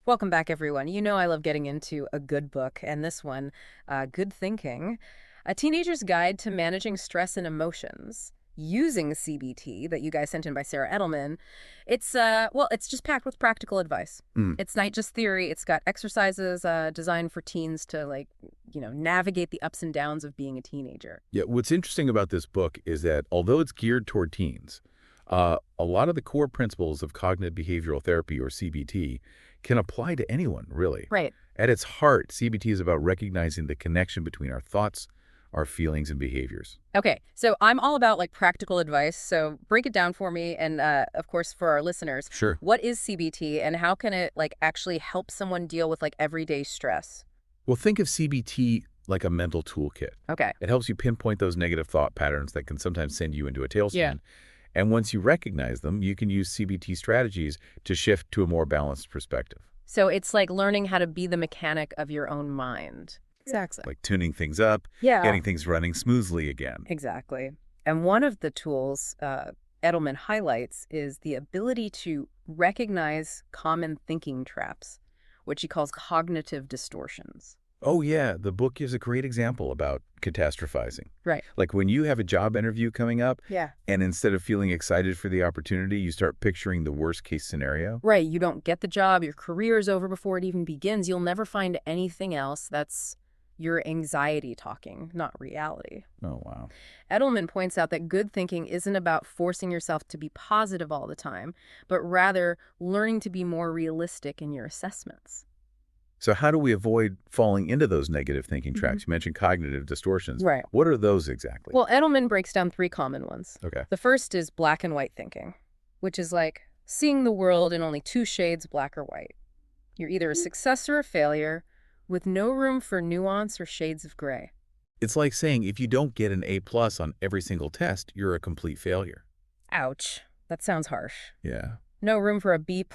Welcome back, everyone. You know I love getting into a good book, and this one, Good Thinking, A Teenager's Guide to Managing Stress and Emotions, using CBT that you guys sent in by Sarah Edelman. It's just packed with practical advice. Mm. It's not just theory. It's got exercises designed for teens to, navigate the ups and downs of being a teenager. Yeah, what's interesting about this book is that although it's geared toward teens, a lot of the core principles of cognitive behavioral therapy, or CBT, can apply to anyone, really. Right. At its heart, CBT is about recognizing the connection between our thoughts, our feelings, and behaviors. Okay, so I'm all about practical advice. So break it down for me, and of course for our listeners, Sure. what is CBT and how can it actually help someone deal with everyday stress? Well, think of CBT like a mental toolkit. Okay. It helps you pinpoint those negative thought patterns that can sometimes send you into a tailspin. Yeah. And once you recognize them, you can use CBT strategies to shift to a more balanced perspective. So it's like learning how to be the mechanic of your own mind. Exactly. Like tuning things up, Yeah. getting things running smoothly again. Exactly. And one of the tools Edelman highlights is the ability to recognize common thinking traps, which he calls cognitive distortions. Oh, yeah, the book gives a great example about catastrophizing. Right. Like when you have a job interview coming up, Yeah. and instead of feeling excited for the opportunity, you start picturing the worst case scenario. Right. You don't get the job. Your career is over before it even begins. You'll never find anything else. That's your anxiety talking, not reality. Oh, wow. Edelman points out that good thinking isn't about forcing yourself to be positive all the time, but rather learning to be more realistic in your assessments. So how do we avoid falling into those negative thinking traps? You mentioned cognitive distortions. Right. What are those exactly? Well, Edelman breaks down three common ones. Okay. The first is black and white thinking, which is like seeing the world in only two shades, black or white. You're either a success or a failure, with no room for nuance or shades of gray. It's like saying if you don't get an A+ on every single test, you're a complete failure. Ouch. That sounds harsh. Yeah. No room for a B+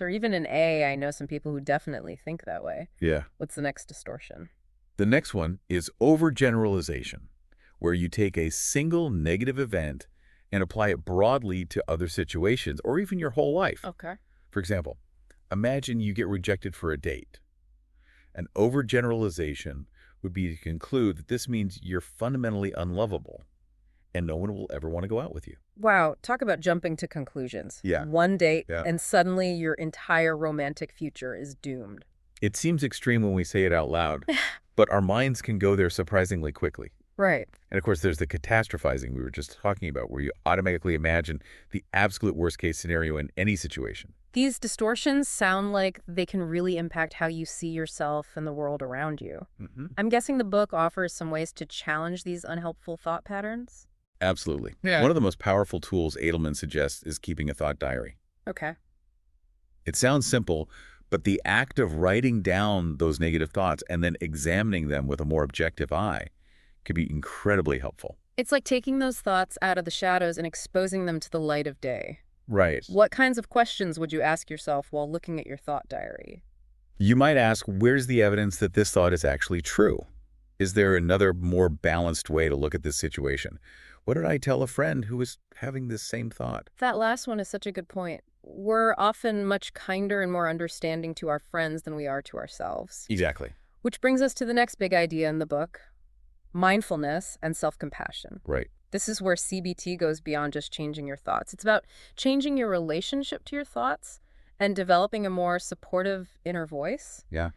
or even an A. I know some people who definitely think that way. Yeah. What's the next distortion? The next one is overgeneralization, where you take a single negative event and apply it broadly to other situations or even your whole life. Okay. For example, imagine you get rejected for a date. An overgeneralization would be to conclude that this means you're fundamentally unlovable and no one will ever want to go out with you. Wow, talk about jumping to conclusions. Yeah. One date, Yeah. and suddenly your entire romantic future is doomed. It seems extreme when we say it out loud, but our minds can go there surprisingly quickly. Right. And of course, there's the catastrophizing we were just talking about, where you automatically imagine the absolute worst case scenario in any situation. These distortions sound like they can really impact how you see yourself and the world around you. I'm guessing the book offers some ways to challenge these unhelpful thought patterns? Absolutely. Yeah. One of the most powerful tools Edelman suggests is keeping a thought diary. Okay. It sounds simple, but the act of writing down those negative thoughts and then examining them with a more objective eye could be incredibly helpful. It's like taking those thoughts out of the shadows and exposing them to the light of day. Right. What kinds of questions would you ask yourself while looking at your thought diary? You might ask, where's the evidence that this thought is actually true? Is there another more balanced way to look at this situation? What did I tell a friend who was having this same thought? That last one is such a good point. We're often much kinder and more understanding to our friends than we are to ourselves. Exactly. Which brings us to the next big idea in the book, mindfulness and self-compassion. Right. This is where CBT goes beyond just changing your thoughts. It's about changing your relationship to your thoughts and developing a more supportive inner voice. Yeah.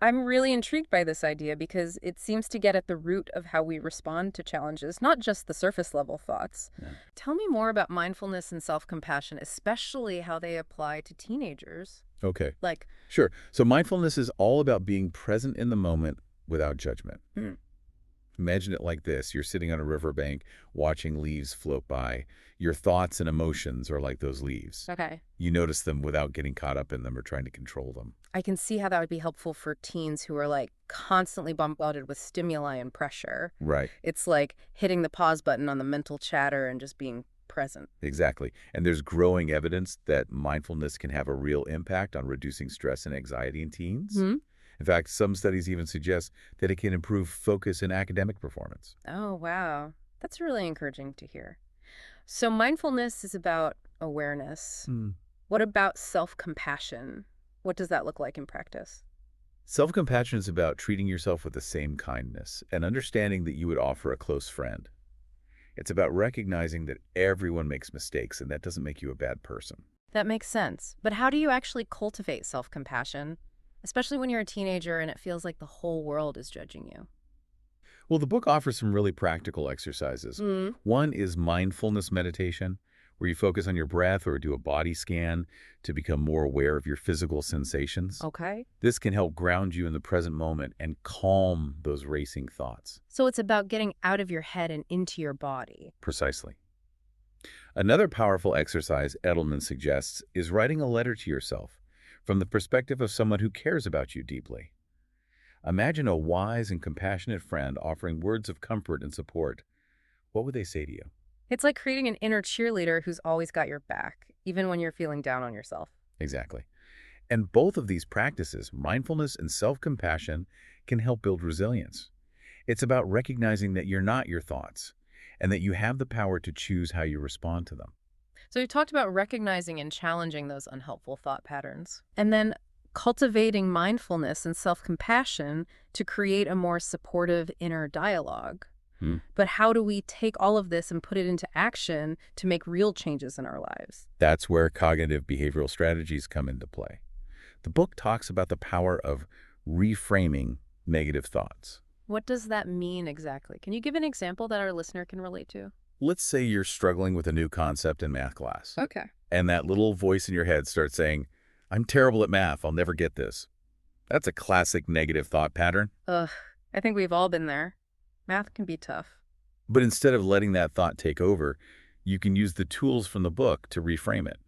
I'm really intrigued by this idea because it seems to get at the root of how we respond to challenges, not just the surface level thoughts. Yeah. Tell me more about mindfulness and self-compassion, especially how they apply to teenagers. Okay. Like, Sure. So mindfulness is all about being present in the moment without judgment. Imagine it like this. You're sitting on a riverbank watching leaves float by. Your thoughts and emotions are like those leaves. okay, You notice them without getting caught up in them or trying to control them. I can see how that would be helpful for teens who are constantly bombarded with stimuli and pressure. Right. It's like hitting the pause button on the mental chatter and just being present. Exactly. And there's growing evidence that mindfulness can have a real impact on reducing stress and anxiety in teens. In fact, some studies even suggest that it can improve focus and academic performance. Oh, wow. That's really encouraging to hear. So mindfulness is about awareness. What about self-compassion? What does that look like in practice? Self-compassion is about treating yourself with the same kindness and understanding that you would offer a close friend. It's about recognizing that everyone makes mistakes and that doesn't make you a bad person. That makes sense. But how do you actually cultivate self-compassion, especially when you're a teenager and it feels like the whole world is judging you? Well, the book offers some really practical exercises. Mm. One is mindfulness meditation, where you focus on your breath or do a body scan to become more aware of your physical sensations. Okay. This can help ground you in the present moment and calm those racing thoughts. So it's about getting out of your head and into your body. Precisely. Another powerful exercise Edelman suggests is writing a letter to yourself from the perspective of someone who cares about you deeply. Imagine a wise and compassionate friend offering words of comfort and support. What would they say to you? It's like creating an inner cheerleader who's always got your back, even when you're feeling down on yourself. Exactly. And both of these practices, mindfulness and self-compassion, can help build resilience. It's about recognizing that you're not your thoughts and that you have the power to choose how you respond to them. So you talked about recognizing and challenging those unhelpful thought patterns, and then cultivating mindfulness and self-compassion to create a more supportive inner dialogue. Hmm. But how do we take all of this and put it into action to make real changes in our lives? That's where cognitive behavioral strategies come into play. The book talks about the power of reframing negative thoughts. What does that mean exactly? Can you give an example that our listener can relate to? Let's say you're struggling with a new concept in math class, Okay. and that little voice in your head starts saying, "I'm terrible at math, I'll never get this." That's a classic negative thought pattern. Ugh, I think we've all been there. Math can be tough. But instead of letting that thought take over, you can use the tools from the book to reframe it.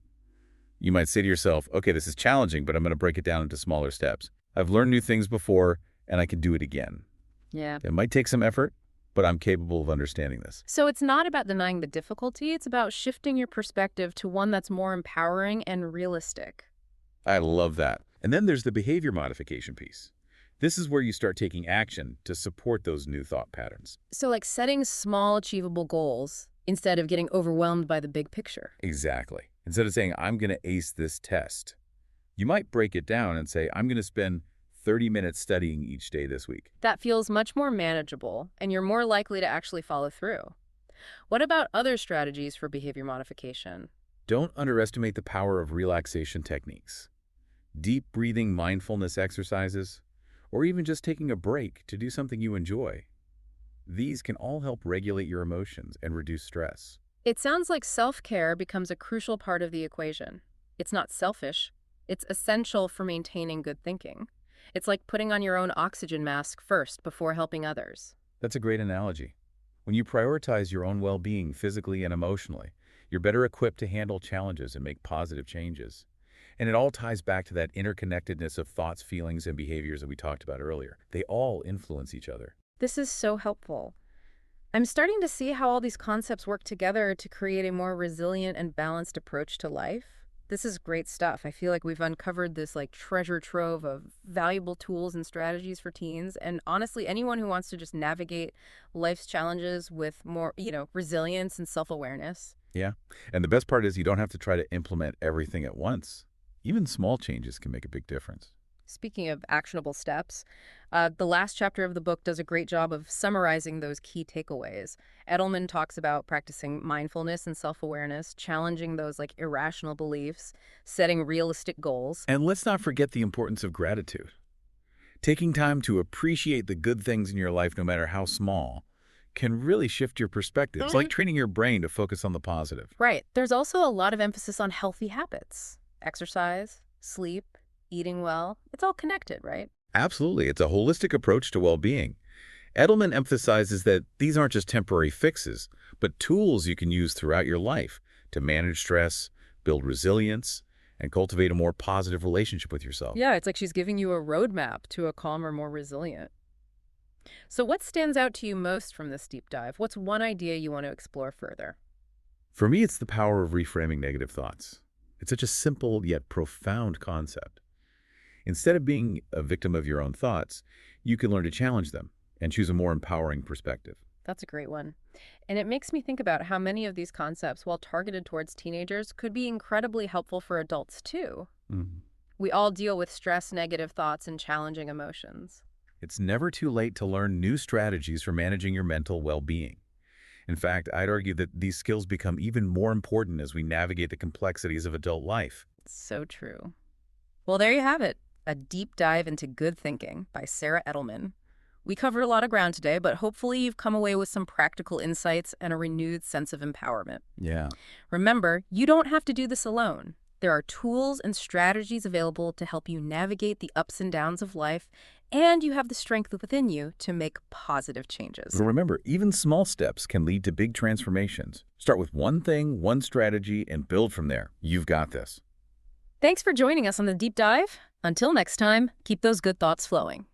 You might say to yourself, okay, this is challenging, but I'm going to break it down into smaller steps. I've learned new things before, and I can do it again. Yeah. It might take some effort, but I'm capable of understanding this. So it's not about denying the difficulty, it's about shifting your perspective to one that's more empowering and realistic. I love that. And then there's the behavior modification piece. This is where you start taking action to support those new thought patterns. So like setting small achievable goals instead of getting overwhelmed by the big picture. Exactly. Instead of saying, I'm going to ace this test, you might break it down and say, I'm going to spend 30 minutes studying each day this week. That feels much more manageable, and you're more likely to actually follow through. What about other strategies for behavior modification? Don't underestimate the power of relaxation techniques. Deep breathing mindfulness exercises, or even just taking a break to do something you enjoy. These can all help regulate your emotions and reduce stress. It sounds like self-care becomes a crucial part of the equation. It's not selfish. It's essential for maintaining good thinking. It's like putting on your own oxygen mask first before helping others. That's a great analogy. When you prioritize your own well-being physically and emotionally, you're better equipped to handle challenges and make positive changes. And it all ties back to that interconnectedness of thoughts, feelings, and behaviors that we talked about earlier. They all influence each other. This is so helpful. I'm starting to see how all these concepts work together to create a more resilient and balanced approach to life. This is great stuff. I feel like we've uncovered this like treasure trove of valuable tools and strategies for teens. And honestly, anyone who wants to just navigate life's challenges with more, resilience and self-awareness. Yeah. And the best part is you don't have to try to implement everything at once. Even small changes can make a big difference. Speaking of actionable steps, the last chapter of the book does a great job of summarizing those key takeaways. Edelman talks about practicing mindfulness and self-awareness, challenging those like irrational beliefs, setting realistic goals. And let's not forget the importance of gratitude. Taking time to appreciate the good things in your life, no matter how small, can really shift your perspective. It's like training your brain to focus on the positive. Right. There's also a lot of emphasis on healthy habits. Exercise, sleep, eating well. It's all connected, right? Absolutely. It's a holistic approach to well-being. Edelman emphasizes that these aren't just temporary fixes, but tools you can use throughout your life to manage stress, build resilience, and cultivate a more positive relationship with yourself. Yeah, it's like she's giving you a roadmap to a calmer, more resilient. So what stands out to you most from this deep dive? What's one idea you want to explore further? For me, it's the power of reframing negative thoughts. It's such a simple yet profound concept. Instead of being a victim of your own thoughts, you can learn to challenge them and choose a more empowering perspective. That's a great one. And it makes me think about how many of these concepts, while targeted towards teenagers, could be incredibly helpful for adults too. Mhm. We all deal with stress, negative thoughts, and challenging emotions. It's never too late to learn new strategies for managing your mental well-being. In fact, I'd argue that these skills become even more important as we navigate the complexities of adult life. So true. Well, there you have it. A deep dive into good thinking by Sarah Edelman. We covered a lot of ground today, but hopefully you've come away with some practical insights and a renewed sense of empowerment. Yeah. Remember, you don't have to do this alone. There are tools and strategies available to help you navigate the ups and downs of life, and you have the strength within you to make positive changes. But remember, even small steps can lead to big transformations. Start with one thing, one strategy, and build from there. You've got this. Thanks for joining us on the deep dive. Until next time, keep those good thoughts flowing.